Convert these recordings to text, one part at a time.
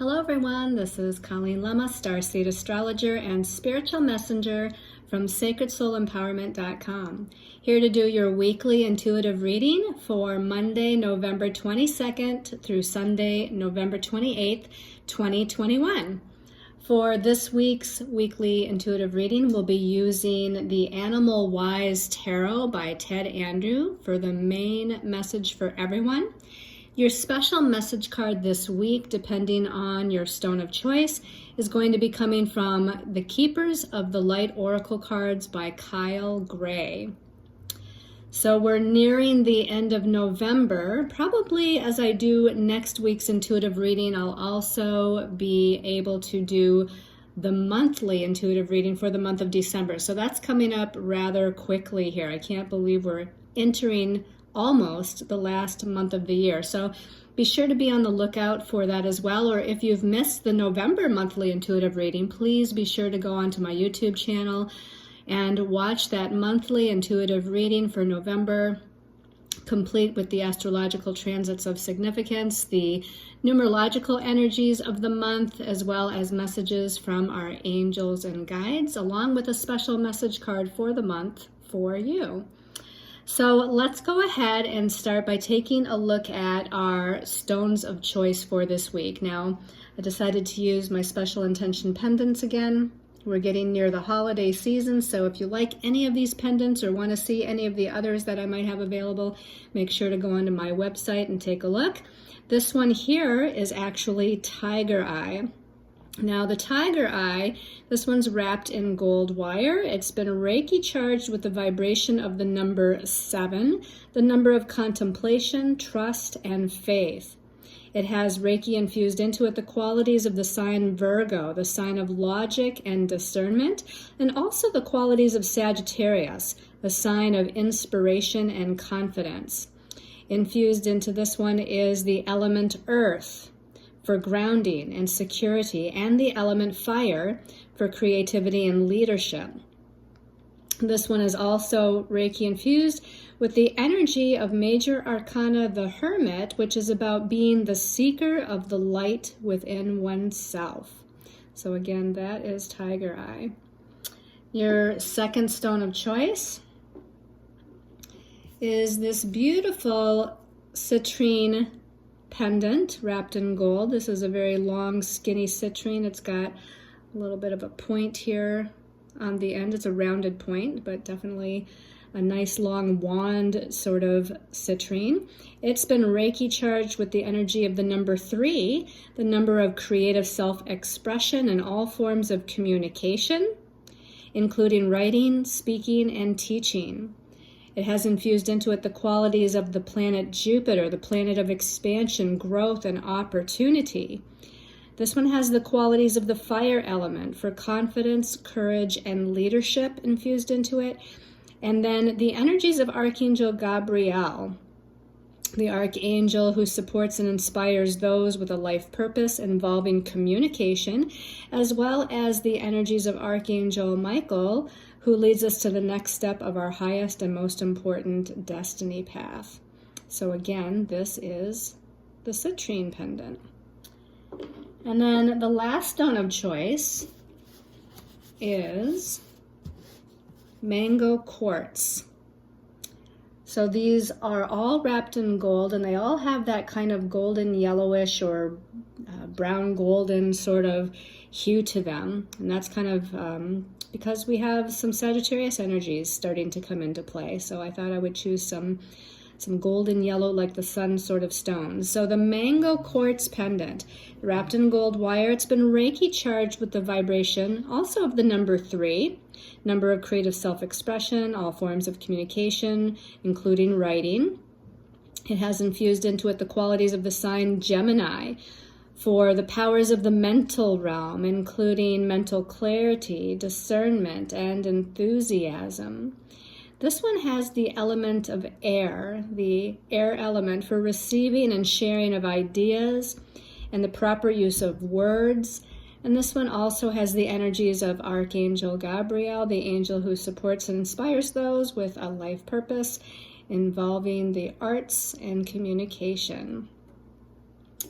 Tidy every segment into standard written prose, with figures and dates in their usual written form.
Hello everyone, this is Colleen Lemma, Starseed Astrologer and Spiritual Messenger from SacredSoulEmpowerment.com. Here to do your weekly intuitive reading for Monday, November 22nd through Sunday, November 28th, 2021. For this week's weekly intuitive reading, we'll be using the Animal Wise Tarot by Ted Andrew for the main message for everyone. Your special message card this week, depending on your stone of choice, is going to be coming from The Keepers of the Light Oracle Cards by Kyle Gray. So we're nearing the end of November. Probably as I do next week's intuitive reading, I'll also be able to do the monthly intuitive reading for the month of December. So that's coming up rather quickly here. I can't believe we're entering almost the last month of the year. So be sure to be on the lookout for that as well. Or if you've missed the November monthly intuitive reading, please be sure to go onto my YouTube channel and watch that monthly intuitive reading for November, complete with the astrological transits of significance, the numerological energies of the month, as well as messages from our angels and guides, along with a special message card for the month for you. So let's go ahead and start by taking a look at our stones of choice for this week. Now, I decided to use my special intention pendants again. We're getting near the holiday season, so if you like any of these pendants or want to see any of the others that I might have available, make sure to go onto my website and take a look. This one here is actually Tiger Eye. Now the Tiger Eye, this one's wrapped in gold wire. It's been Reiki charged with the vibration of the number 7, the number of contemplation, trust, and faith. It has Reiki infused into it the qualities of the sign Virgo, the sign of logic and discernment, and also the qualities of Sagittarius, the sign of inspiration and confidence. Infused into this one is the element Earth for grounding and security, and the element fire for creativity and leadership. This one is also Reiki infused with the energy of Major Arcana, the Hermit, which is about being the seeker of the light within oneself. So again, that is Tiger Eye. Your second stone of choice is this beautiful citrine pendant wrapped in gold. This is a very long, skinny citrine. It's got a little bit of a point here on the end. It's a rounded point, but definitely a nice long wand sort of citrine. It's been Reiki charged with the energy of the number 3, the number of creative self-expression and all forms of communication, including writing, speaking, and teaching. It has infused into it the qualities of the planet Jupiter, the planet of expansion, growth, and opportunity. This one has the qualities of the fire element for confidence, courage, and leadership infused into it. And then the energies of Archangel Gabriel, the archangel who supports and inspires those with a life purpose involving communication, as well as the energies of Archangel Michael, who leads us to the next step of our highest and most important destiny path. So again, this is the citrine pendant. And then the last stone of choice is mango quartz. So these are all wrapped in gold, and they all have that kind of golden yellowish or brown golden sort of hue to them. And that's kind of because we have some Sagittarius energies starting to come into play. So I thought I would choose some golden yellow like the sun sort of stones. So the mango quartz pendant, wrapped in gold wire, it's been Reiki charged with the vibration also of the number 3, number of creative self-expression, all forms of communication, including writing. It has infused into it the qualities of the sign Gemini for the powers of the mental realm, including mental clarity, discernment, and enthusiasm. This one has the element of air, the air element for receiving and sharing of ideas and the proper use of words. And this one also has the energies of Archangel Gabriel, the angel who supports and inspires those with a life purpose involving the arts and communication.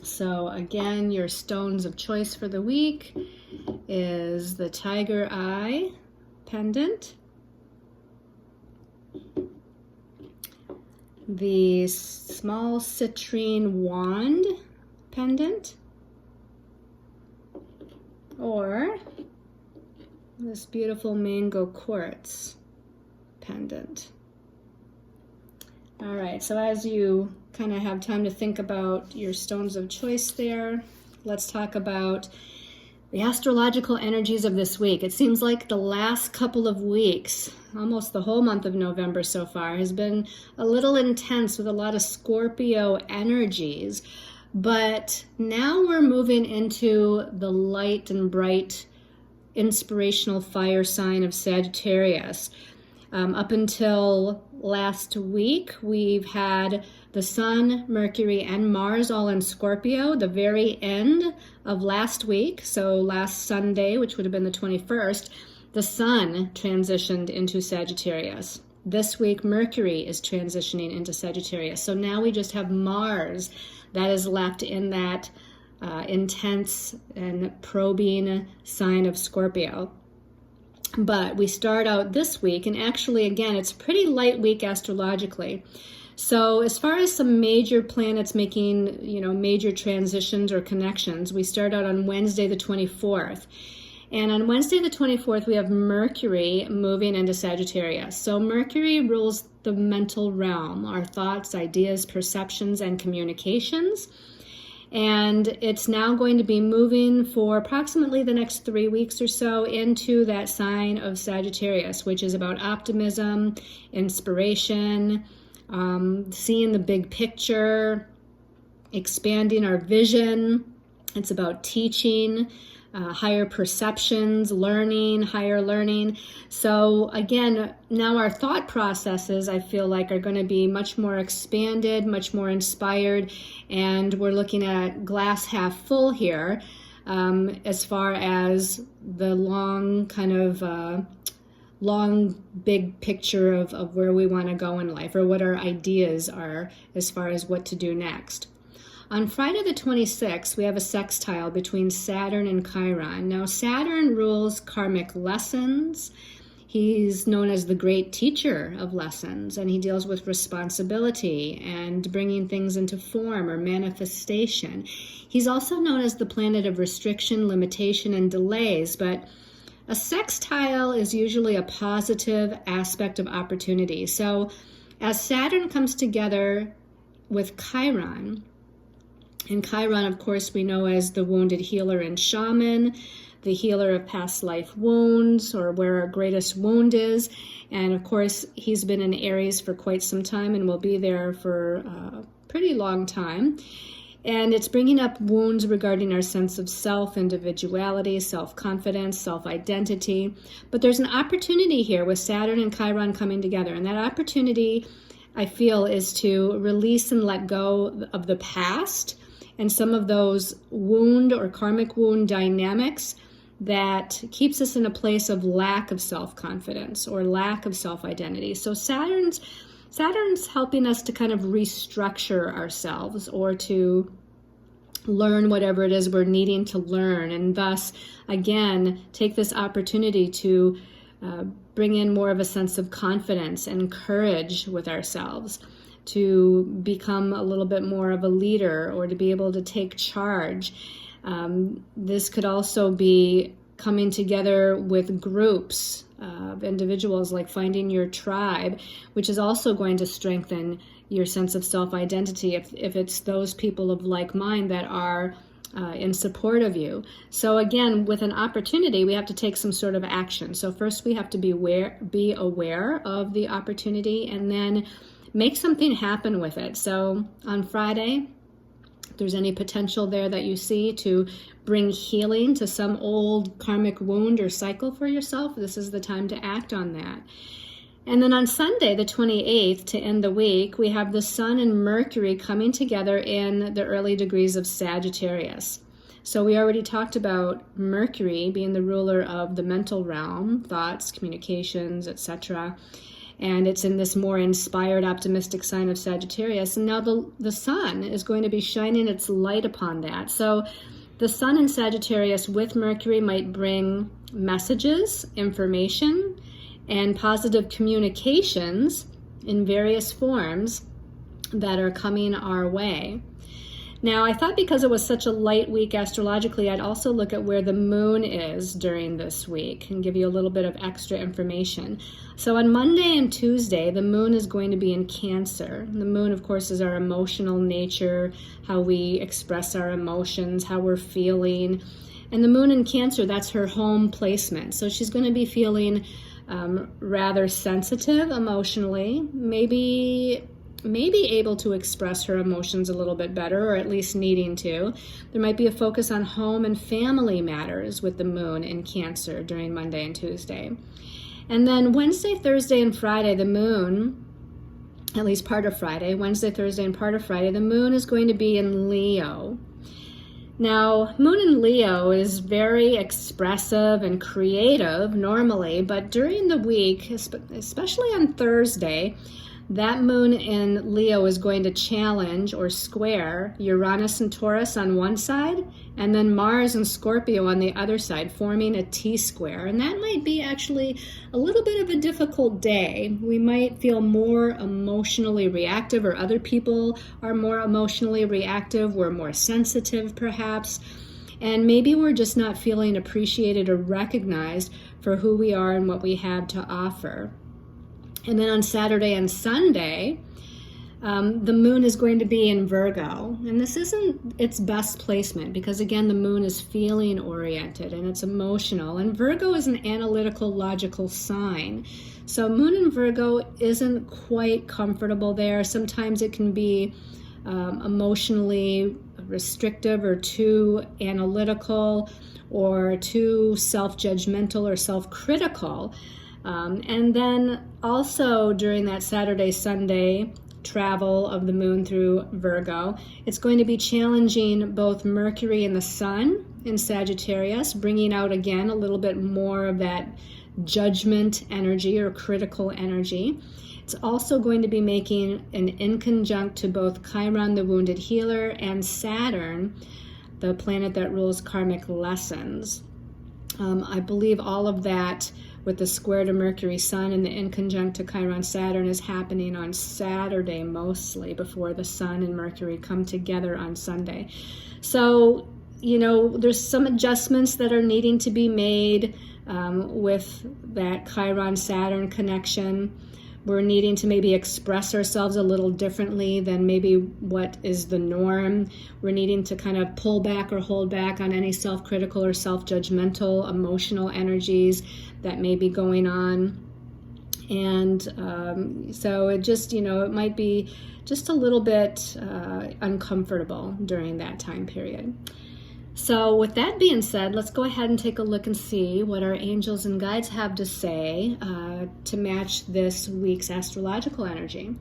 So again, your stones of choice for the week is the tiger eye pendant, the small citrine wand pendant, or this beautiful mango quartz pendant. All right, so as you kind of have time to think about your stones of choice there, let's talk about the astrological energies of this week. It seems like the last couple of weeks, almost the whole month of November so far, has been a little intense with a lot of Scorpio energies. But now we're moving into the light and bright, inspirational fire sign of Sagittarius. Up until last week, we've had the Sun, Mercury, and Mars all in Scorpio. The very end of last week, so last Sunday, which would have been the 21st, the Sun transitioned into Sagittarius. This week, Mercury is transitioning into Sagittarius. So now we just have Mars that is left in that intense and probing sign of Scorpio. But we start out this week, and actually, again, it's a pretty light week astrologically. So as far as some major planets making, major transitions or connections, we start out on Wednesday the 24th. And on Wednesday the 24th, we have Mercury moving into Sagittarius. So Mercury rules the mental realm, our thoughts, ideas, perceptions, and communications. And it's now going to be moving for approximately the next 3 weeks or so into that sign of Sagittarius, which is about optimism, inspiration, seeing the big picture, expanding our vision. It's about teaching, higher perceptions, learning, higher learning. So again, now our thought processes, I feel like, are going to be much more expanded, much more inspired, and we're looking at glass half full here as far as the long big picture of where we want to go in life, or what our ideas are as far as what to do next. On Friday the 26th, we have a sextile between Saturn and Chiron. Now, Saturn rules karmic lessons. He's known as the great teacher of lessons, and he deals with responsibility and bringing things into form or manifestation. He's also known as the planet of restriction, limitation, and delays, but a sextile is usually a positive aspect of opportunity. So as Saturn comes together with Chiron, and Chiron, of course, we know as the wounded healer and shaman, the healer of past life wounds, or where our greatest wound is. And of course, he's been in Aries for quite some time and will be there for a pretty long time. And it's bringing up wounds regarding our sense of self, individuality, self-confidence, self-identity. But there's an opportunity here with Saturn and Chiron coming together. And that opportunity, I feel, is to release and let go of the past and some of those wound or karmic wound dynamics that keeps us in a place of lack of self-confidence or lack of self-identity. So Saturn's helping us to kind of restructure ourselves, or to learn whatever it is we're needing to learn, and thus, again, take this opportunity to bring in more of a sense of confidence and courage with ourselves, to become a little bit more of a leader, or to be able to take charge. This could also be coming together with groups of individuals, like finding your tribe, which is also going to strengthen your sense of self-identity if it's those people of like mind that are in support of you. So again, with an opportunity, we have to take some sort of action. So first we have to be aware of the opportunity, and then make something happen with it. So on Friday, if there's any potential there that you see to bring healing to some old karmic wound or cycle for yourself, this is the time to act on that. And then on Sunday, the 28th, to end the week, we have the Sun and Mercury coming together in the early degrees of Sagittarius. So we already talked about Mercury being the ruler of the mental realm, thoughts, communications, etc. and it's in this more inspired, optimistic sign of Sagittarius. And now the sun is going to be shining its light upon that. So the sun in Sagittarius with Mercury might bring messages, information, and positive communications in various forms that are coming our way. Now, I thought because it was such a light week astrologically, I'd also look at where the moon is during this week and give you a little bit of extra information. So on Monday and Tuesday, the moon is going to be in Cancer. The moon, of course, is our emotional nature, how we express our emotions, how we're feeling. And the moon in Cancer, that's her home placement. So she's going to be feeling rather sensitive emotionally, maybe able to express her emotions a little bit better, or at least needing to. There might be a focus on home and family matters with the moon in Cancer during Monday and Tuesday. And then Wednesday, Thursday, and Friday, the moon, at least part of Friday, Wednesday, Thursday, and part of Friday, the moon is going to be in Leo. Now, moon in Leo is very expressive and creative normally, but during the week, especially on Thursday, that moon in Leo is going to challenge or square Uranus and Taurus on one side, and then Mars and Scorpio on the other side, forming a T-square. And that might be actually a little bit of a difficult day. We might feel more emotionally reactive, or other people are more emotionally reactive. We're more sensitive, perhaps. And maybe we're just not feeling appreciated or recognized for who we are and what we have to offer. And then on Saturday and Sunday, the moon is going to be in Virgo. And this isn't its best placement because, again, the moon is feeling oriented and it's emotional. And Virgo is an analytical, logical sign. So moon in Virgo isn't quite comfortable there. Sometimes it can be emotionally restrictive or too analytical or too self-judgmental or self-critical. And then also during that Saturday, Sunday travel of the moon through Virgo, it's going to be challenging both Mercury and the Sun in Sagittarius, bringing out again a little bit more of that judgment energy or critical energy. It's also going to be making an inconjunct to both Chiron, the wounded healer, and Saturn, the planet that rules karmic lessons. I believe all of that with the square to Mercury Sun and the inconjunct to Chiron Saturn is happening on Saturday mostly, before the Sun and Mercury come together on Sunday. So, there's some adjustments that are needing to be made with that Chiron Saturn connection. We're needing to maybe express ourselves a little differently than maybe what is the norm. We're needing to kind of pull back or hold back on any self-critical or self-judgmental emotional energies that may be going on. And so it just, it might be just a little bit uncomfortable during that time period. So with that being said, let's go ahead and take a look and see what our angels and guides have to say to match this week's astrological energy.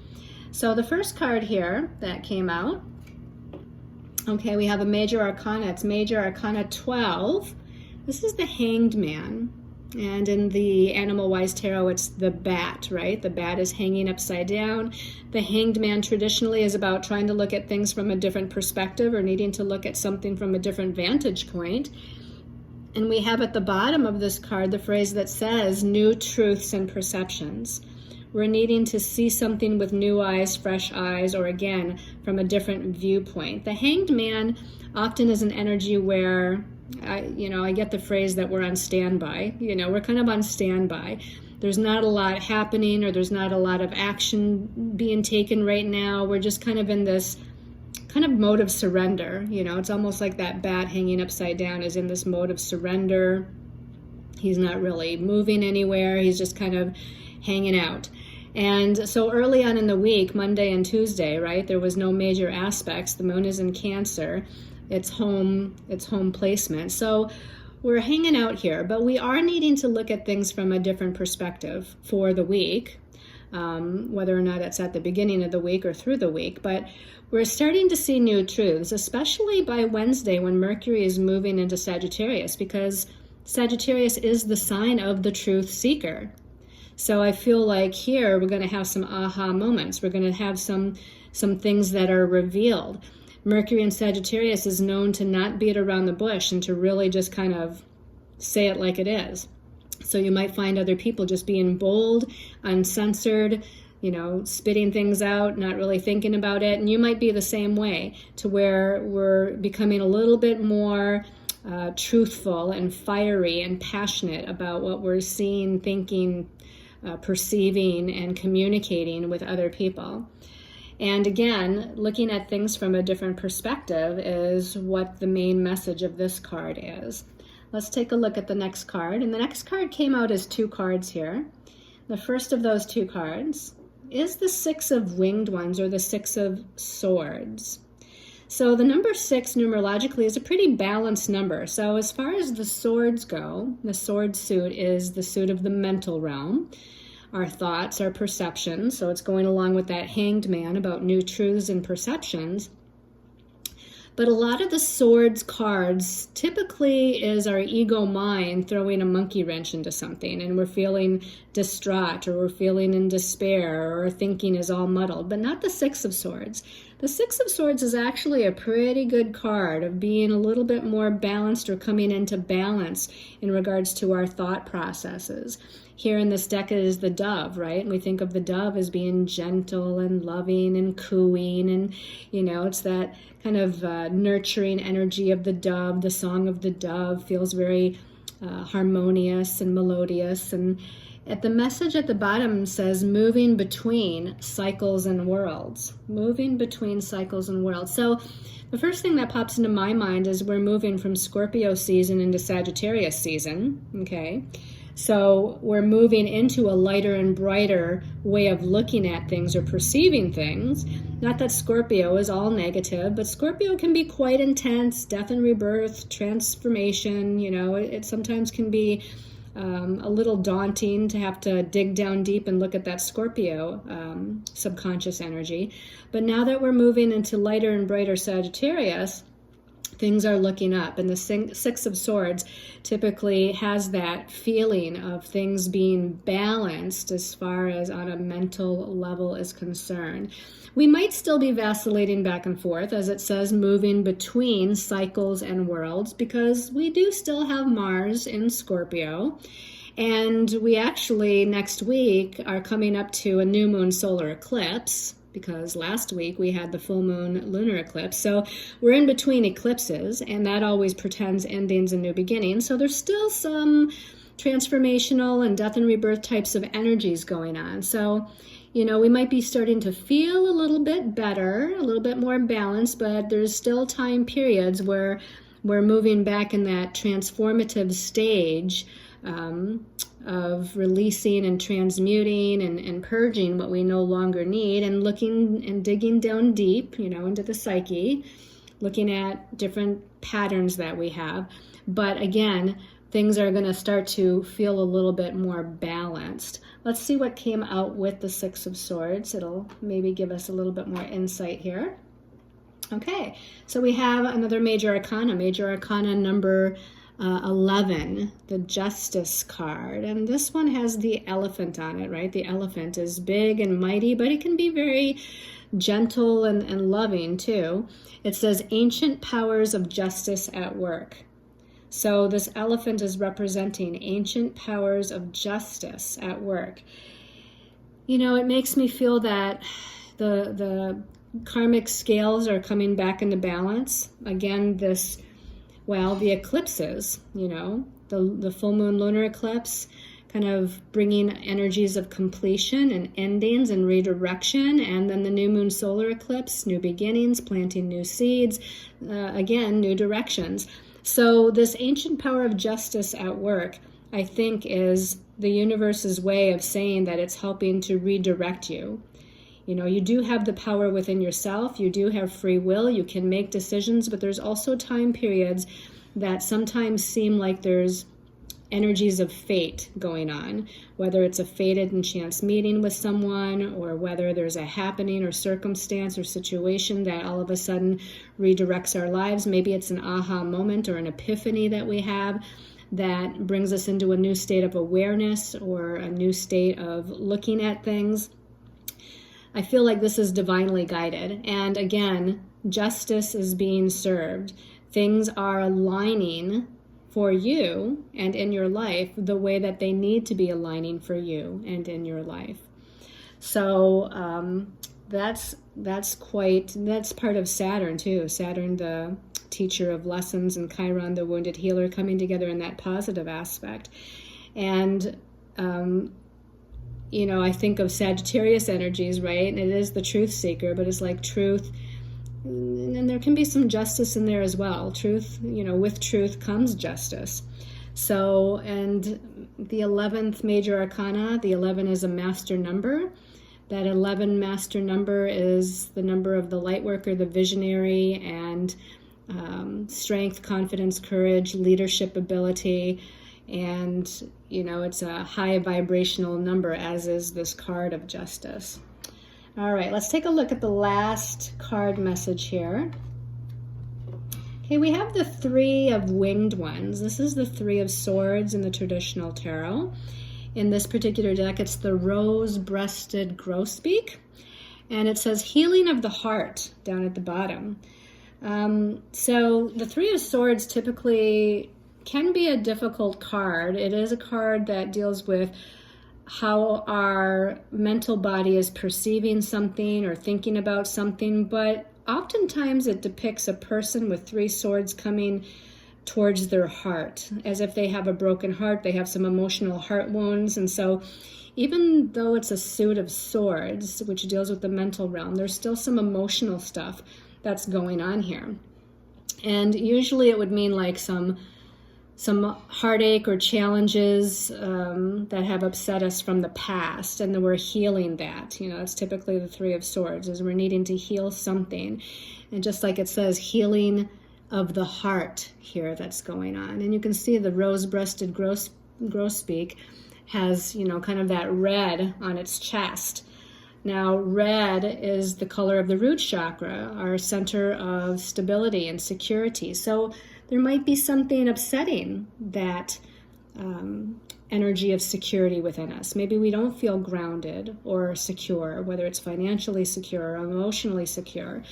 So the first card here that came out, okay, we have a major arcana. It's major arcana 12. This is the Hanged Man. And in the Animal Wise Tarot, it's the bat, right? The bat is hanging upside down. The Hanged Man traditionally is about trying to look at things from a different perspective or needing to look at something from a different vantage point. And we have at the bottom of this card the phrase that says, new truths and perceptions. We're needing to see something with new eyes, fresh eyes, or again, from a different viewpoint. The Hanged Man often is an energy where I get the phrase that we're on standby. We're kind of on standby. There's not a lot happening, or there's not a lot of action being taken right now. We're just kind of in this kind of mode of surrender. It's almost like that bat hanging upside down is in this mode of surrender. He's not really moving anywhere. He's just kind of hanging out. And so early on in the week, Monday and Tuesday, right, there was no major aspects. The moon is in Cancer. It's home placement. So we're hanging out here, but we are needing to look at things from a different perspective for the week, whether or not it's at the beginning of the week or through the week. But we're starting to see new truths, especially by Wednesday when Mercury is moving into Sagittarius, because Sagittarius is the sign of the truth seeker. So I feel like here we're going to have some aha moments. We're going to have some things that are revealed. Mercury in Sagittarius is known to not beat around the bush and to really just kind of say it like it is. So you might find other people just being bold, uncensored, spitting things out, not really thinking about it. And you might be the same way, to where we're becoming a little bit more truthful and fiery and passionate about what we're seeing, thinking, perceiving, and communicating with other people. And again, looking at things from a different perspective is what the main message of this card is. Let's take a look at the next card. And the next card came out as 2 cards here. The first of those 2 cards is the 6 of Winged Ones, or the 6 of Swords. So the number 6 numerologically is a pretty balanced number. So as far as the swords go, the sword suit is the suit of the mental realm, our thoughts, our perceptions. So it's going along with that Hanged Man about new truths and perceptions. But a lot of the swords cards typically is our ego mind throwing a monkey wrench into something, and we're feeling distraught, or we're feeling in despair, or our thinking is all muddled, but not the 6 of Swords. The 6 of Swords is actually a pretty good card of being a little bit more balanced, or coming into balance in regards to our thought processes. Here in this deck is the dove, right? And we think of the dove as being gentle and loving and cooing, and it's that kind of nurturing energy of the dove. The song of the dove feels very harmonious and melodious. And the message at the bottom says moving between cycles and worlds. Moving between cycles and worlds. So the first thing that pops into my mind is we're moving from Scorpio season into Sagittarius season, okay? So we're moving into a lighter and brighter way of looking at things or perceiving things. Not that Scorpio is all negative, but Scorpio can be quite intense, death and rebirth, transformation. It sometimes can be a little daunting to have to dig down deep and look at that Scorpio subconscious energy. But now that we're moving into lighter and brighter Sagittarius, things are looking up, and the 6 of Swords typically has that feeling of things being balanced as far as on a mental level is concerned. We might still be vacillating back and forth, as it says, moving between cycles and worlds, because we do still have Mars in Scorpio, and we actually next week are coming up to a new moon solar eclipse, because last week we had the full moon lunar eclipse. So we're in between eclipses, and that always portends endings and new beginnings. So there's still some transformational and death and rebirth types of energies going on. So, we might be starting to feel a little bit better, a little bit more balanced, but there's still time periods where we're moving back in that transformative stage of releasing and transmuting and purging what we no longer need, and looking and digging down deep, into the psyche, looking at different patterns that we have. But again, things are going to start to feel a little bit more balanced. Let's see what came out with the 6 of Swords. It'll maybe give us a little bit more insight here. Okay, so we have another major arcana number 11, the Justice card, and this one has the elephant on it, right? The elephant is big and mighty, but it can be very gentle and loving too. It says ancient powers of justice at work. So this elephant is representing ancient powers of justice at work. It makes me feel that the karmic scales are coming back into balance. Again, the eclipses, the full moon lunar eclipse, kind of bringing energies of completion and endings and redirection, and then the new moon solar eclipse, new beginnings, planting new seeds, again, new directions. So this ancient power of justice at work, I think, is the universe's way of saying that it's helping to redirect you. You do have the power within yourself. You do have free will. You can make decisions, but there's also time periods that sometimes seem like there's energies of fate going on, whether it's a fated and chance meeting with someone, or whether there's a happening or circumstance or situation that all of a sudden redirects our lives. Maybe it's an aha moment or an epiphany that we have that brings us into a new state of awareness or a new state of looking at things. I feel like this is divinely guided. And again, justice is being served. Things are aligning for you and in your life the way that they need to be aligning for you and in your life. So that's part of Saturn too. Saturn, the teacher of lessons, and Chiron, the wounded healer, coming together in that positive aspect. And I think of Sagittarius energies, right? And it is the truth seeker, but it's like truth, and there can be some justice in there as well. Truth, with truth comes justice. So, and the 11th major arcana, the 11 is a master number. That 11 master number is the number of the light worker, the visionary, and strength, confidence, courage, leadership ability. And, it's a high vibrational number, as is this card of justice. All right, let's take a look at the last card message here. Okay, we have the Three of Winged Ones. This is the Three of Swords in the traditional tarot. In this particular deck, it's the rose-breasted grosbeak, and it says healing of the heart down at the bottom. So the Three of Swords typically can be a difficult card. It is a card that deals with how our mental body is perceiving something or thinking about something, but oftentimes it depicts a person with three swords coming towards their heart, as if they have a broken heart, they have some emotional heart wounds. And so even though it's a suit of swords, which deals with the mental realm, there's still some emotional stuff that's going on here. And usually it would mean like some heartache or challenges that have upset us from the past, and then we're healing that. It's typically the Three of Swords, is we're needing to heal something. And just like it says, healing of the heart here that's going on. And you can see the rose-breasted grosbeak has, kind of that red on its chest. Now, red is the color of the root chakra, our center of stability and security. So there might be something upsetting that energy of security within us. Maybe we don't feel grounded or secure, whether it's financially secure or emotionally secure.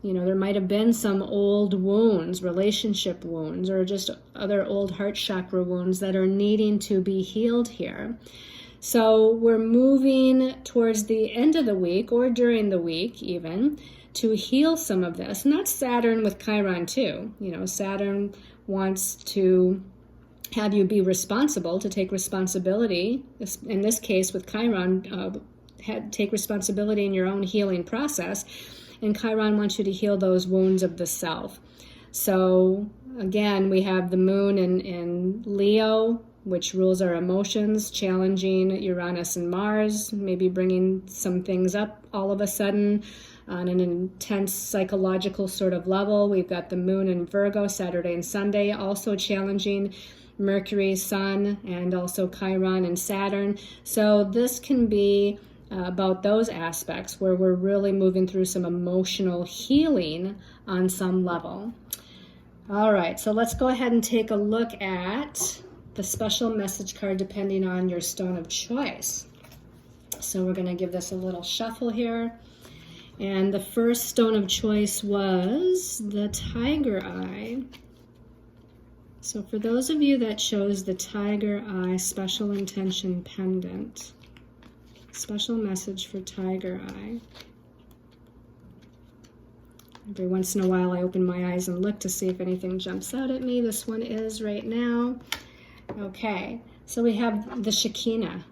There might have been some old wounds, relationship wounds, or just other old heart chakra wounds that are needing to be healed here. So we're moving towards the end of the week, or during the week even, to heal some of this. And that's Saturn with Chiron too. Saturn wants to have you be responsible, to take responsibility. In this case with Chiron, take responsibility in your own healing process. And Chiron wants you to heal those wounds of the self. So again, we have the moon in Leo, which rules our emotions, challenging Uranus and Mars, maybe bringing some things up all of a sudden on an intense psychological sort of level. We've got the moon in Virgo, Saturday and Sunday, also challenging Mercury, Sun, and also Chiron and Saturn. So this can be about those aspects where we're really moving through some emotional healing on some level. All right, so let's go ahead and take a look at the special message card depending on your stone of choice. So we're going to give this a little shuffle here. And the first stone of choice was the Tiger Eye. So for those of you that chose the Tiger Eye Special Intention Pendant, special message for Tiger Eye. Every once in a while I open my eyes and look to see if anything jumps out at me. This one is right now. Okay, so we have the Shekinah.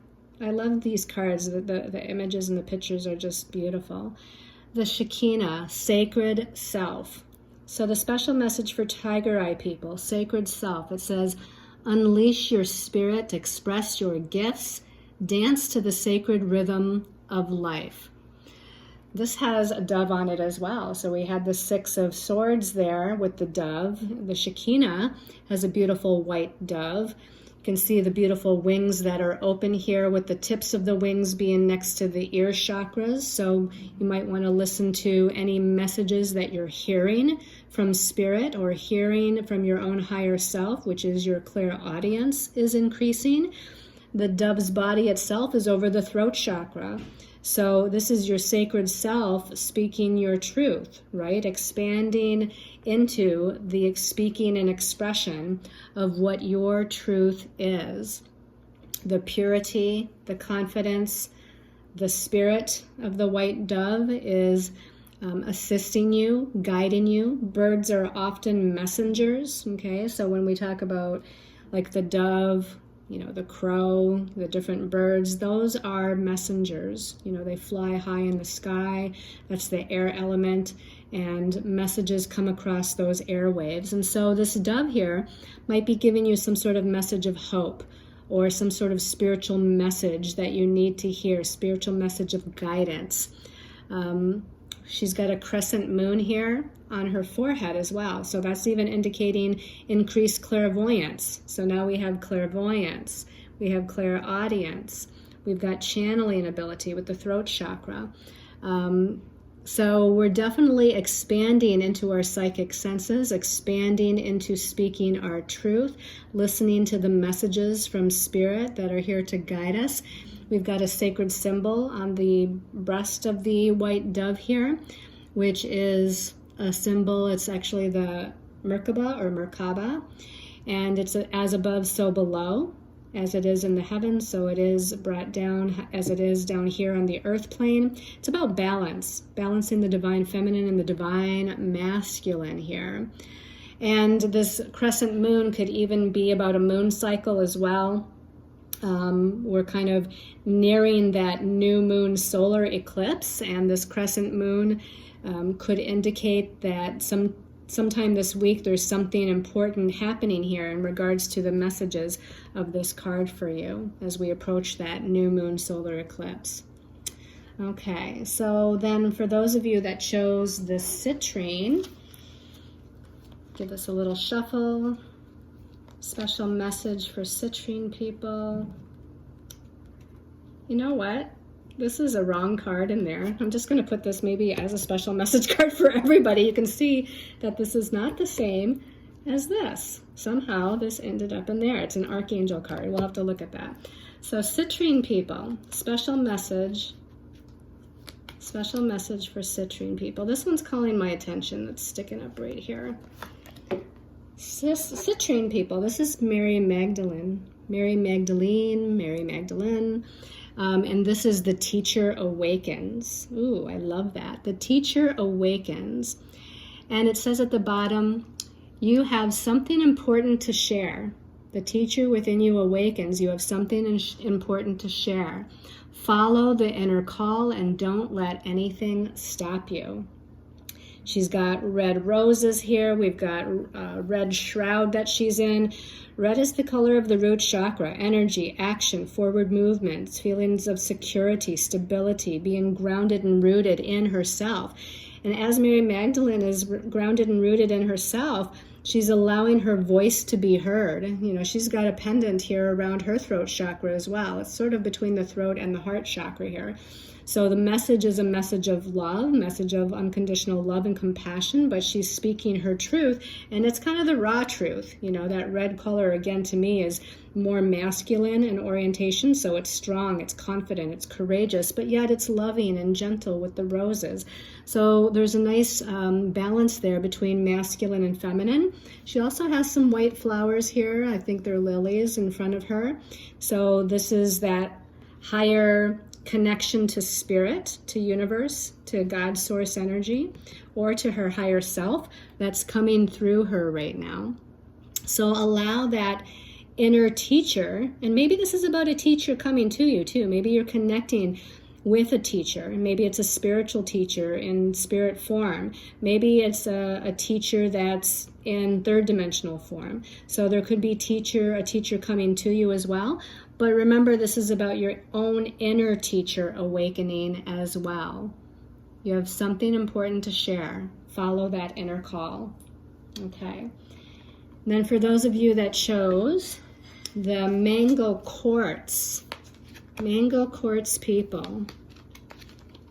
I love these cards. The images and the pictures are just beautiful. The Shekinah, sacred self. So the special message for Tiger Eye people, sacred self, it says, unleash your spirit, express your gifts, dance to the sacred rhythm of life. This has a dove on it as well. So we had the Six of Swords there with the dove. The Shekinah has a beautiful white dove. You can see the beautiful wings that are open here, with the tips of the wings being next to the ear chakras. So you might want to listen to any messages that you're hearing from spirit or hearing from your own higher self, which is your clairaudience is increasing. The dove's body itself is over the throat chakra. So this is your sacred self speaking your truth, right? Expanding into the speaking and expression of what your truth is. The purity, the confidence, the spirit of the white dove is assisting you, guiding you. Birds are often messengers, okay? So when we talk about like the dove, the crow, the different birds, those are messengers. They fly high in the sky. That's the air element, and messages come across those airwaves. And so this dove here might be giving you some sort of message of hope, or some sort of spiritual message that you need to hear, spiritual message of guidance. She's got a crescent moon here on her forehead as well. So that's even indicating increased clairvoyance. So now we have clairvoyance, we have clairaudience, we've got channeling ability with the throat chakra. So we're definitely expanding into our psychic senses, expanding into speaking our truth, listening to the messages from spirit that are here to guide us. We've got a sacred symbol on the breast of the white dove here, which is a symbol. It's actually the Merkaba or Merkaba, and it's as above, so below. As it is in the heavens, so it is brought down as it is down here on the earth plane. It's about balance, balancing the divine feminine and the divine masculine here. And this crescent moon could even be about a moon cycle as well. We're kind of nearing that new moon solar eclipse, and this crescent moon could indicate that sometime this week there's something important happening here in regards to the messages of this card for you as we approach that new moon solar eclipse. Okay, so then for those of you that chose the citrine, give us a little shuffle. Special message for citrine people. You know what? This is a wrong card in there. I'm just going to put this maybe as a special message card for everybody. You can see that this is not the same as this. Somehow this ended up in there. It's an archangel card. We'll have to look at that. So citrine people, special message for citrine people. This one's calling my attention. That's sticking up right here. Citrine people, this is Mary Magdalene, and this is the teacher awakens. Ooh, I love that. The teacher awakens. And it says at the bottom, you have something important to share. The teacher within you awakens. You have something important to share. Follow the inner call and don't let anything stop you. She's got red roses here. We've got a red shroud that she's in. Red is the color of the root chakra, energy, action, forward movements, feelings of security, stability, being grounded and rooted in herself. And as Mary Magdalene is grounded and rooted in herself, she's allowing her voice to be heard. She's got a pendant here around her throat chakra as well. It's sort of between the throat and the heart chakra here. So the message is a message of love, message of unconditional love and compassion, but she's speaking her truth, and it's kind of the raw truth. That red color, again, to me is more masculine in orientation, so it's strong, it's confident, it's courageous, but yet it's loving and gentle with the roses. So there's a nice balance there between masculine and feminine. She also has some white flowers here. I think they're lilies in front of her. So this is that higher connection to spirit, to universe, to God's source energy, or to her higher self that's coming through her right now. So allow that inner teacher, and maybe this is about a teacher coming to you too. Maybe you're connecting with a teacher, and maybe it's a spiritual teacher in spirit form. Maybe it's a teacher that's in third dimensional form. So there could be a teacher coming to you as well. But remember, this is about your own inner teacher awakening as well. You have something important to share. Follow that inner call. Okay. And then for those of you that chose the mango quartz. Mango quartz people.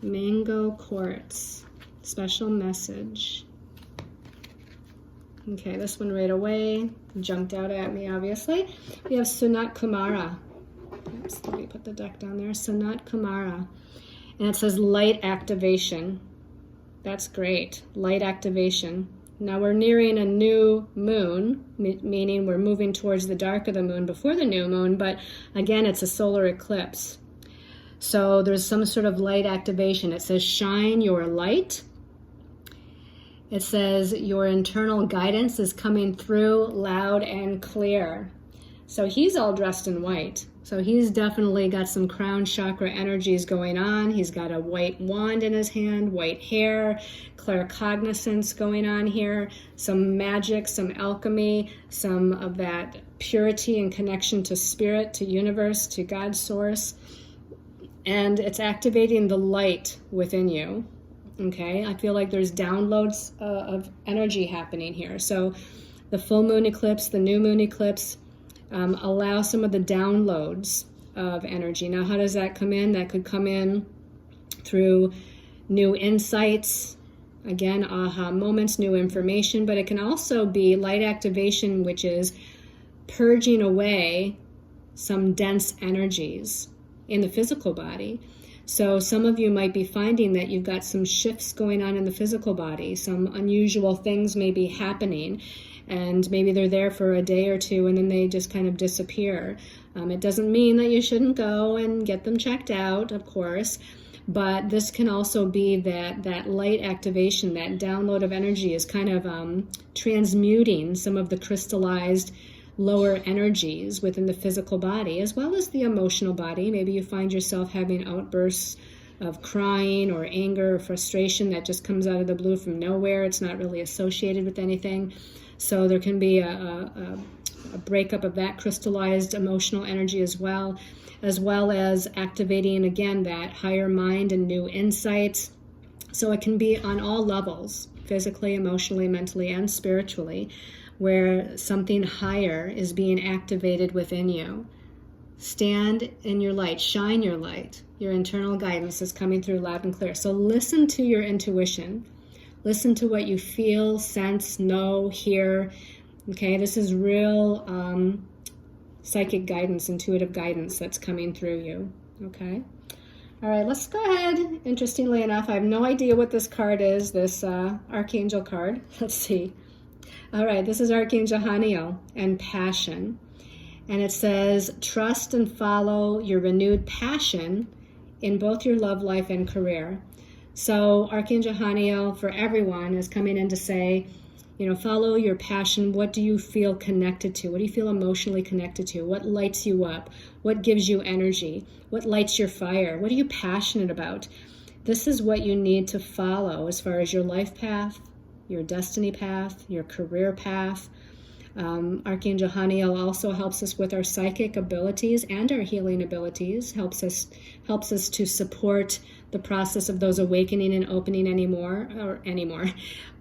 Mango quartz. Special message. Okay, this one right away jumped out at me, obviously. We have Sunat Kumara. Oops, let me put the deck down there. Sunat Kumara. And it says light activation. That's great. Light activation. Now we're nearing a new moon, meaning we're moving towards the dark of the moon before the new moon, but again, it's a solar eclipse. So there's some sort of light activation. It says shine your light. It says your internal guidance is coming through loud and clear. So he's all dressed in white. So he's definitely got some crown chakra energies going on. He's got a white wand in his hand, white hair, claircognizance going on here, some magic, some alchemy, some of that purity and connection to spirit, to universe, to God's source. And it's activating the light within you. Okay, I feel like there's downloads of energy happening here. So the full moon eclipse, the new moon eclipse, allow some of the downloads of energy. Now, how does that come in? That could come in through new insights, again, aha moments, new information, but it can also be light activation, which is purging away some dense energies in the physical body. So some of you might be finding that you've got some shifts going on in the physical body, some unusual things may be happening, and maybe they're there for a day or two and then they just kind of disappear. It doesn't mean that you shouldn't go and get them checked out, of course, but this can also be that light activation, that download of energy is kind of transmuting some of the crystallized lower energies within the physical body as well as the emotional body. Maybe you find yourself having outbursts of crying or anger or frustration that just comes out of the blue from nowhere. It's not really associated with anything. So there can be a breakup of that crystallized emotional energy as well as activating, again, that higher mind and new insights. So it can be on all levels, physically, emotionally, mentally, and spiritually, where something higher is being activated within you. Stand in your light, shine your light. Your internal guidance is coming through loud and clear. So listen to your intuition. Listen to what you feel, sense, know, hear. Okay, this is real psychic guidance, intuitive guidance that's coming through you. Okay. All right, let's go ahead. Interestingly enough, I have no idea what this card is, this Archangel card. Let's see. All right, this is Archangel Haniel and passion. And it says, trust and follow your renewed passion in both your love life and career. So Archangel Haniel, for everyone, is coming in to say, follow your passion. What do you feel connected to? What do you feel emotionally connected to? What lights you up? What gives you energy? What lights your fire? What are you passionate about? This is what you need to follow as far as your life path, your destiny path, your career path. Archangel Haniel also helps us with our psychic abilities and our healing abilities, helps us to support the process of those awakening and opening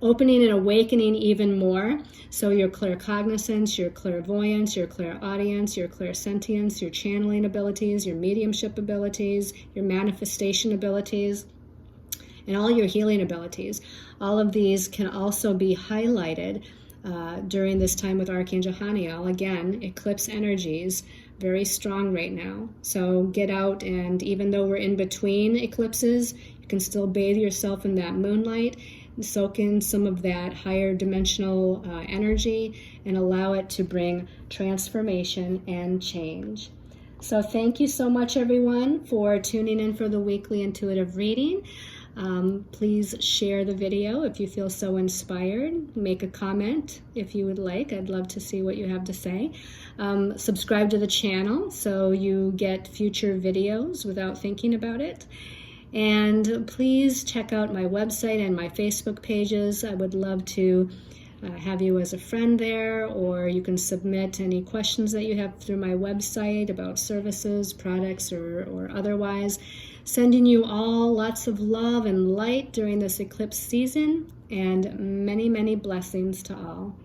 opening and awakening even more. So your claircognizance, your clairvoyance, your clairaudience, your clairsentience, your channeling abilities, your mediumship abilities, your manifestation abilities, and all your healing abilities. All of these can also be highlighted during this time with Archangel Haniel. Again, eclipse energies, very strong right now. So get out, and even though we're in between eclipses, you can still bathe yourself in that moonlight, soak in some of that higher dimensional energy, and allow it to bring transformation and change. So thank you so much, everyone, for tuning in for the weekly intuitive reading. Please share the video if you feel so inspired. Make a comment if you would like. I'd love to see what you have to say. Subscribe to the channel so you get future videos without thinking about it. And please check out my website and my Facebook pages. I would love to have you as a friend there, or you can submit any questions that you have through my website about services, products, or otherwise. Sending you all lots of love and light during this eclipse season, and many, many blessings to all.